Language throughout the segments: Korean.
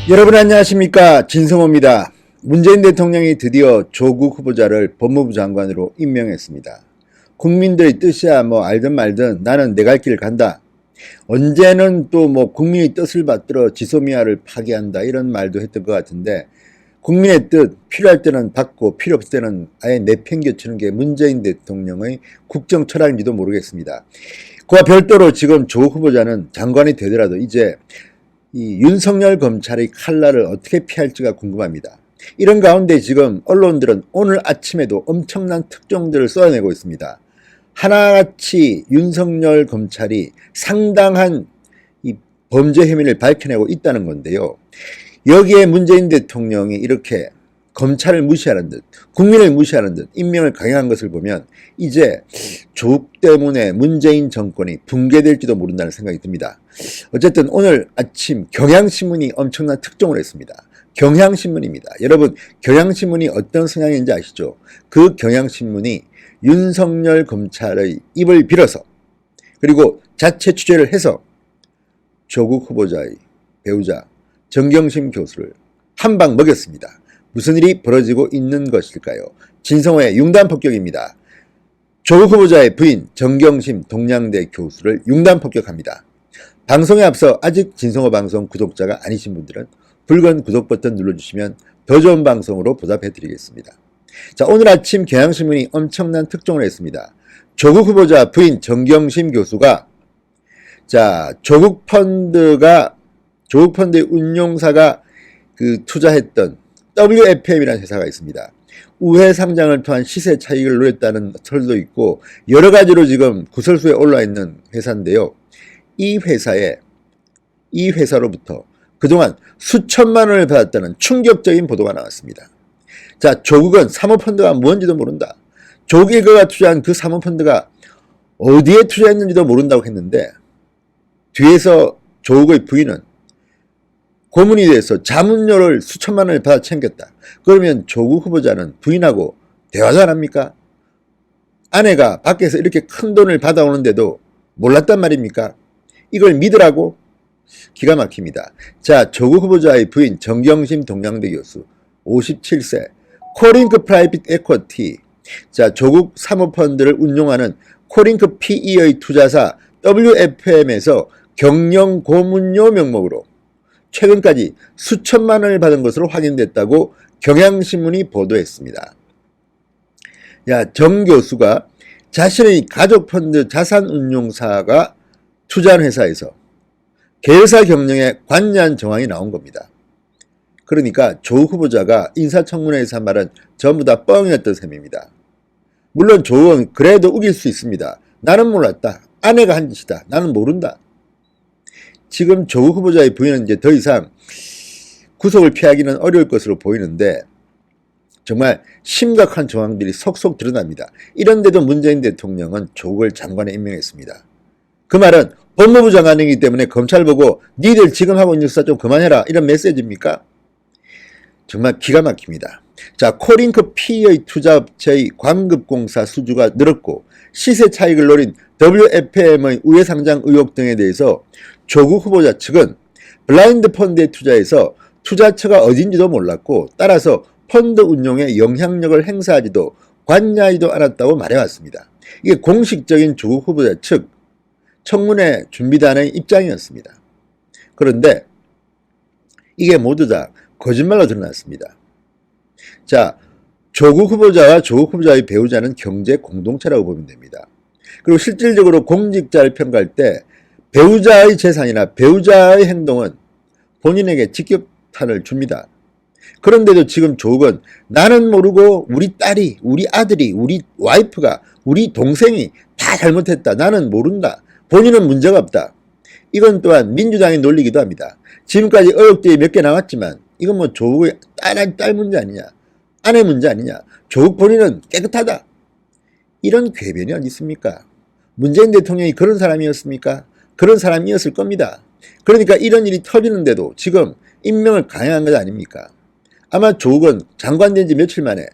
여러분 안녕하십니까, 진성호입니다. 문재인 대통령이 드디어 조국 후보자를 법무부 장관으로 임명했습니다. 국민들의 뜻이야 뭐 알든 말든 나는 내 갈 길 간다. 언제는 또 뭐 국민의 뜻을 받들어 지소미아를 파괴한다 이런 말도 했던 것 같은데, 국민의 뜻 필요할 때는 받고 필요 없을 때는 아예 내팽겨치는 게 문재인 대통령의 국정 철학인지도 모르겠습니다. 그와 별도로 지금 조국 후보자는 장관이 되더라도 이제 이 윤석열 검찰의 칼날을 어떻게 피할지가 궁금합니다. 이런 가운데 지금 언론들은 오늘 아침에도 엄청난 특종들을 쏟아내고 있습니다. 하나같이 윤석열 검찰이 상당한 이 범죄 혐의를 밝혀내고 있다는 건데요. 여기에 문재인 대통령이 이렇게 검찰을 무시하는 듯, 국민을 무시하는 듯 임명을 강행한 것을 보면 이제 조국 때문에 문재인 정권이 붕괴될지도 모른다는 생각이 듭니다. 어쨌든 오늘 아침 경향신문이 엄청난 특종을 했습니다. 경향신문입니다. 여러분, 경향신문이 어떤 성향인지 아시죠? 그 경향신문이 윤석열 검찰의 입을 빌어서, 그리고 자체 취재를 해서 조국 후보자의 배우자 정경심 교수를 한 방 먹였습니다. 무슨 일이 벌어지고 있는 것일까요? 진성호의 융단폭격입니다. 조국 후보자의 부인 정경심 동양대 교수를 융단폭격합니다. 방송에 앞서 아직 진성호 방송 구독자가 아니신 분들은 붉은 구독 버튼 눌러주시면 더 좋은 방송으로 보답해드리겠습니다. 자, 오늘 아침 경향신문이 엄청난 특종을 했습니다. 조국 후보자 부인 정경심 교수가 조국 펀드의 운용사가 투자했던 WFM이라는 회사가 있습니다. 우회 상장을 통한 시세 차익을 노렸다는 설도 있고 여러 가지로 지금 구설수에 올라 있는 회사인데요. 이 회사로부터 그동안 수천만 원을 받았다는 충격적인 보도가 나왔습니다. 자, 조국은 사모펀드가 뭔지도 모른다. 조국 일가가 투자한 그 사모펀드가 어디에 투자했는지도 모른다고 했는데, 뒤에서 조국의 부인은 고문이 돼서 자문료를 수천만 원을 받아 챙겼다. 그러면 조국 후보자는 부인하고 대화도 안 합니까? 아내가 밖에서 이렇게 큰 돈을 받아오는데도 몰랐단 말입니까? 이걸 믿으라고? 기가 막힙니다. 자, 조국 후보자의 부인 정경심 동양대 교수 57세, 코링크 프라이빗 에쿼티, 조국 사모펀드를 운용하는 코링크 PE의 투자사 WFM에서 경영 고문료 명목으로 최근까지 수천만 원을 받은 것으로 확인됐다고 경향신문이 보도했습니다. 정 교수가 자신의 가족펀드 자산운용사가 투자한 회사에서 계열사 경영에 관여한 정황이 나온 겁니다. 그러니까 조국 후보자가 인사청문회에서 한 말은 전부 다 뻥이었던 셈입니다. 물론 조국은 그래도 우길 수 있습니다. 나는 몰랐다. 아내가 한 짓이다. 나는 모른다. 지금 조국 후보자의 부인은 이제 더 이상 구속을 피하기는 어려울 것으로 보이는데 정말 심각한 정황들이 속속 드러납니다. 이런데도 문재인 대통령은 조국을 장관에 임명했습니다. 그 말은 법무부 장관이기 때문에 검찰 보고 니들 지금 하고 있는 수사 좀 그만해라 이런 메시지입니까? 정말 기가 막힙니다. 자, 코링크 P의 투자업체의 광급공사 수주가 늘었고 시세 차익을 노린 WFM의 우회 상장 의혹 등에 대해서 조국 후보자 측은 블라인드 펀드에 투자해서 투자처가 어딘지도 몰랐고 따라서 펀드 운용에 영향력을 행사하지도 관여하지도 않았다고 말해왔습니다. 이게 공식적인 조국 후보자 측 청문회 준비단의 입장이었습니다. 그런데 이게 모두 다 거짓말로 드러났습니다. 자, 조국 후보자와 조국 후보자의 배우자는 경제 공동체라고 보면 됩니다. 그리고 실질적으로 공직자를 평가할 때 배우자의 재산이나 배우자의 행동은 본인에게 직격탄을 줍니다. 그런데도 지금 조국은 나는 모르고 우리 딸이, 우리 아들이, 우리 와이프가, 우리 동생이 다 잘못했다. 나는 모른다. 본인은 문제가 없다. 이건 또한 민주당의 논리이기도 합니다. 지금까지 의혹들이 몇 개 나왔지만 이건 뭐 조국의 딸 문제 아니냐, 아내 문제 아니냐, 조국 본인은 깨끗하다. 이런 궤변이 어디 있습니까? 문재인 대통령이 그런 사람이었습니까? 그런 사람이었을 겁니다. 그러니까 이런 일이 터지는데도 지금 임명을 강행한 것 아닙니까? 아마 조국은 장관 된 지 며칠 만에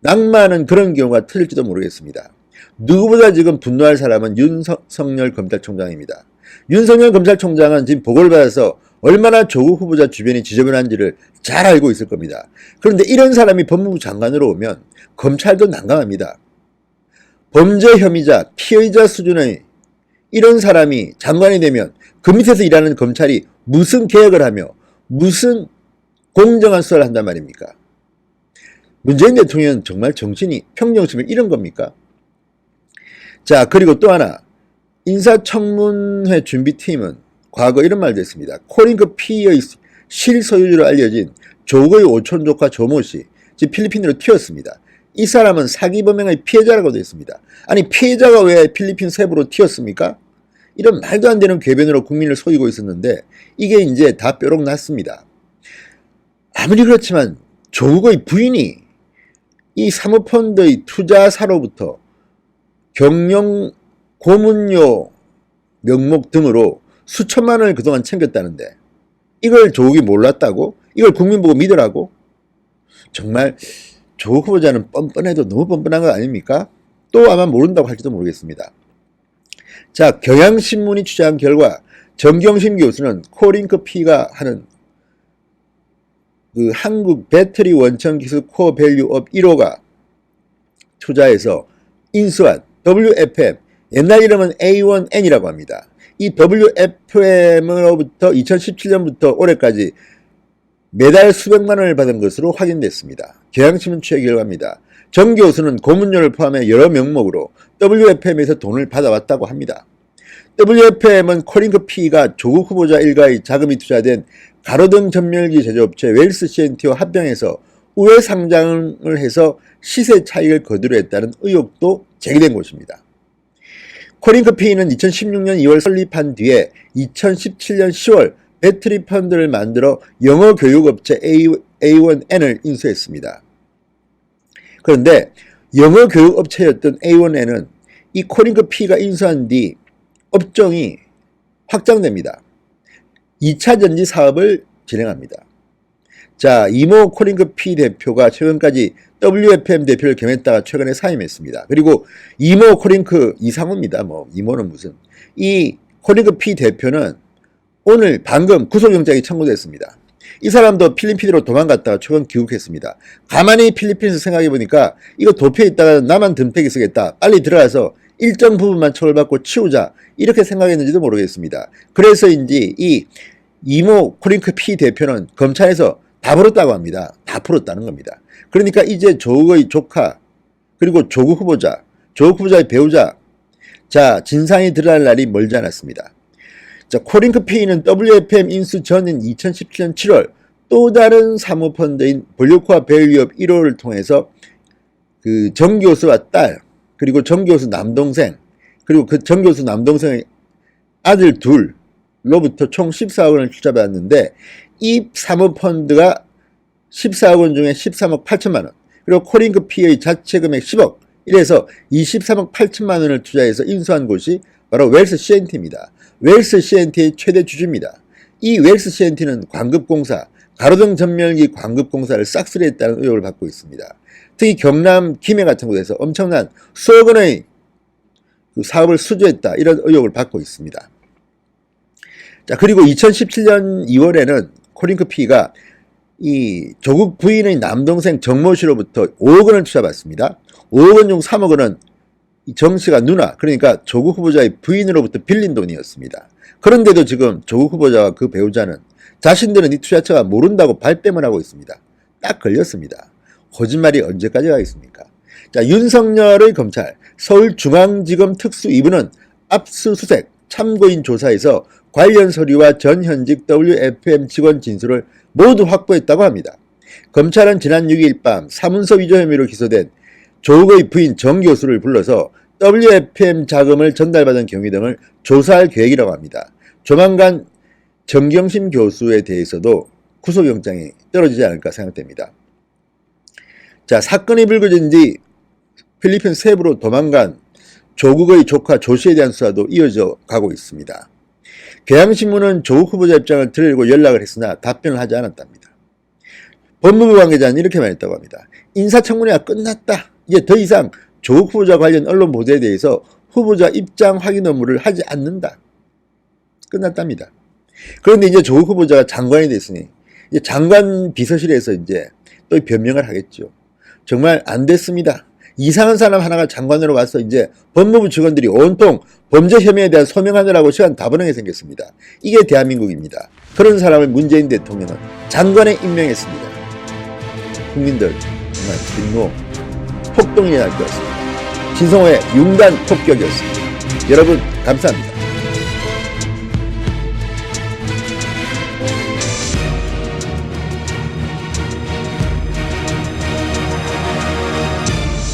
낙마하는 그런 경우가 터질지도 모르겠습니다. 누구보다 지금 분노할 사람은 윤석열 검찰총장입니다. 윤석열 검찰총장은 지금 보고를 받아서 얼마나 조국 후보자 주변이 지저분한지를 잘 알고 있을 겁니다. 그런데 이런 사람이 법무부 장관으로 오면 검찰도 난감합니다. 범죄 혐의자, 피의자 수준의 이런 사람이 장관이 되면 그 밑에서 일하는 검찰이 무슨 개혁을 하며 무슨 공정한 수사를 한단 말입니까? 문재인 대통령은 정말 정신이 평정심을 잃은 겁니까? 자, 그리고 또 하나, 인사청문회 준비팀은 과거 이런 말도 했습니다. 코링크 피의 실소유주로 알려진 조국의 오촌 조카 조모씨, 즉 필리핀으로 튀었습니다. 이 사람은 사기 범행의 피해자라고도 했습니다. 아니, 피해자가 왜 필리핀 세부로 튀었습니까? 이런 말도 안 되는 궤변으로 국민을 속이고 있었는데 이게 이제 다 뾰록 났습니다. 아무리 그렇지만 조국의 부인이 이 사모펀드의 투자사로부터 경영 고문료 명목 등으로 수천만 원을 그동안 챙겼다는데 이걸 조국이 몰랐다고? 이걸 국민 보고 믿으라고? 정말 조국 후보자는 뻔뻔해도 너무 뻔뻔한 거 아닙니까? 또 아마 모른다고 할지도 모르겠습니다. 자, 경향신문이 취재한 결과 정경심 교수는 코링크 P가 하는 그 한국 배터리 원천 기술 코어 밸류업 1호가 투자해서 인수한 WFM, 옛날 이름은 A1N이라고 합니다. 이 WFM으로부터 2017년부터 올해까지 매달 수백만 원을 받은 것으로 확인됐습니다. 경향신문 취재 결과입니다. 정 교수는 고문료를 포함해 여러 명목으로 WFM에서 돈을 받아왔다고 합니다. WFM은 코링크 P가 조국 후보자 일가의 자금이 투자된 가로등 전멸기 제조업체 웰스 CNT와 합병해서 우회 상장을 해서 시세 차익을 거두려 했다는 의혹도 제기된 것입니다. 코링크 P는 2016년 2월 설립한 뒤에 2017년 10월 배터리 펀드를 만들어 영어 교육업체 A1N을 인수했습니다. 그런데 영어 교육업체였던 A1N은 이 코링크 P가 인수한 뒤 업종이 확장됩니다. 2차 전지 사업을 진행합니다. 자, 이모 코링크 P 대표가 최근까지 WFM 대표를 겸했다가 최근에 사임했습니다. 그리고 이모 코링크 이상호입니다. 뭐 이모는 무슨. 이 코링크 P 대표는 오늘 방금 구속영장이 청구됐습니다. 이 사람도 필리핀으로 도망갔다가 최근 귀국했습니다. 가만히 필리핀에서 생각해보니까 이거 도피해 있다가 나만 든팩이 쓰겠다. 빨리 들어가서 일정 부분만 처벌받고 치우자. 이렇게 생각했는지도 모르겠습니다. 그래서인지 이 이모 코링크 P 대표는 검찰에서 다 풀었다고 합니다. 다 풀었다는 겁니다. 그러니까 이제 조국의 조카 그리고 조국 후보자의 배우자, 자, 진상이 드러날 날이 멀지 않았습니다. 자, 코링크 P는 WFM 인수 전인 2017년 7월 또 다른 사모펀드인 볼류코아 밸류업 1호를 통해서 그 정 교수와 딸 그리고 정 교수 남동생 그리고 그 정 교수 남동생의 아들 둘로부터 총 14억 원을 투자받았는데 이 사모펀드가 14억 원 중에 13억 8천만 원 그리고 코링크 P의 자체 금액 10억 이래서 23억 8천만 원을 투자해서 인수한 곳이 바로 웰스 CNT입니다. 웰스 CNT의 최대 주주입니다. 이 웰스 CNT는 광급공사, 가로등 전멸기 광급공사를 싹쓸이 했다는 의혹을 받고 있습니다. 특히 경남 김해 같은 곳에서 엄청난 수억 원의 사업을 수주했다 이런 의혹을 받고 있습니다. 자, 그리고 2017년 2월에는 코링크 P가 이 조국 부인의 남동생 정모 씨로부터 5억 원을 투자받습니다. 5억 원 중 3억 원은 정 씨가 누나, 그러니까 조국 후보자의 부인으로부터 빌린 돈이었습니다. 그런데도 지금 조국 후보자와 그 배우자는 자신들은 이 투자처가 모른다고 발뺌을 하고 있습니다. 딱 걸렸습니다. 거짓말이 언제까지 가겠습니까? 자, 윤석열의 검찰 서울중앙지검 특수 2부는 압수수색 참고인 조사에서 관련 서류와 전 현직 WFM 직원 진술을 모두 확보했다고 합니다. 검찰은 지난 6일 밤 사문서 위조 혐의로 기소된 조국의 부인 정 교수를 불러서 WFM 자금을 전달받은 경위 등을 조사할 계획이라고 합니다. 조만간 정경심 교수에 대해서도 구속영장이 떨어지지 않을까 생각됩니다. 자, 사건이 불거진 뒤 필리핀 세부로 도망간 조국의 조카 조 씨에 대한 수사도 이어져 가고 있습니다. 경향신문은 조국 후보자 입장을 들으려고 연락을 했으나 답변을 하지 않았답니다. 법무부 관계자는 이렇게 말했다고 합니다. 인사청문회가 끝났다. 이제 더 이상 조국 후보자 관련 언론 보도에 대해서 후보자 입장 확인 업무를 하지 않는다. 끝났답니다. 그런데 이제 조 후보자가 장관이 됐으니 이제 장관 비서실에서 이제 또 변명을 하겠죠. 정말 안 됐습니다. 이상한 사람 하나가 장관으로 와서 이제 법무부 직원들이 온통 범죄 혐의에 대한 소명하느라고 시간 다 보내게 생겼습니다. 이게 대한민국입니다. 그런 사람을 문재인 대통령은 장관에 임명했습니다. 국민들 정말 분노, 폭동이 날 것 같습니다. 진성호의 윤관 폭격이었습니다. 여러분 감사합니다.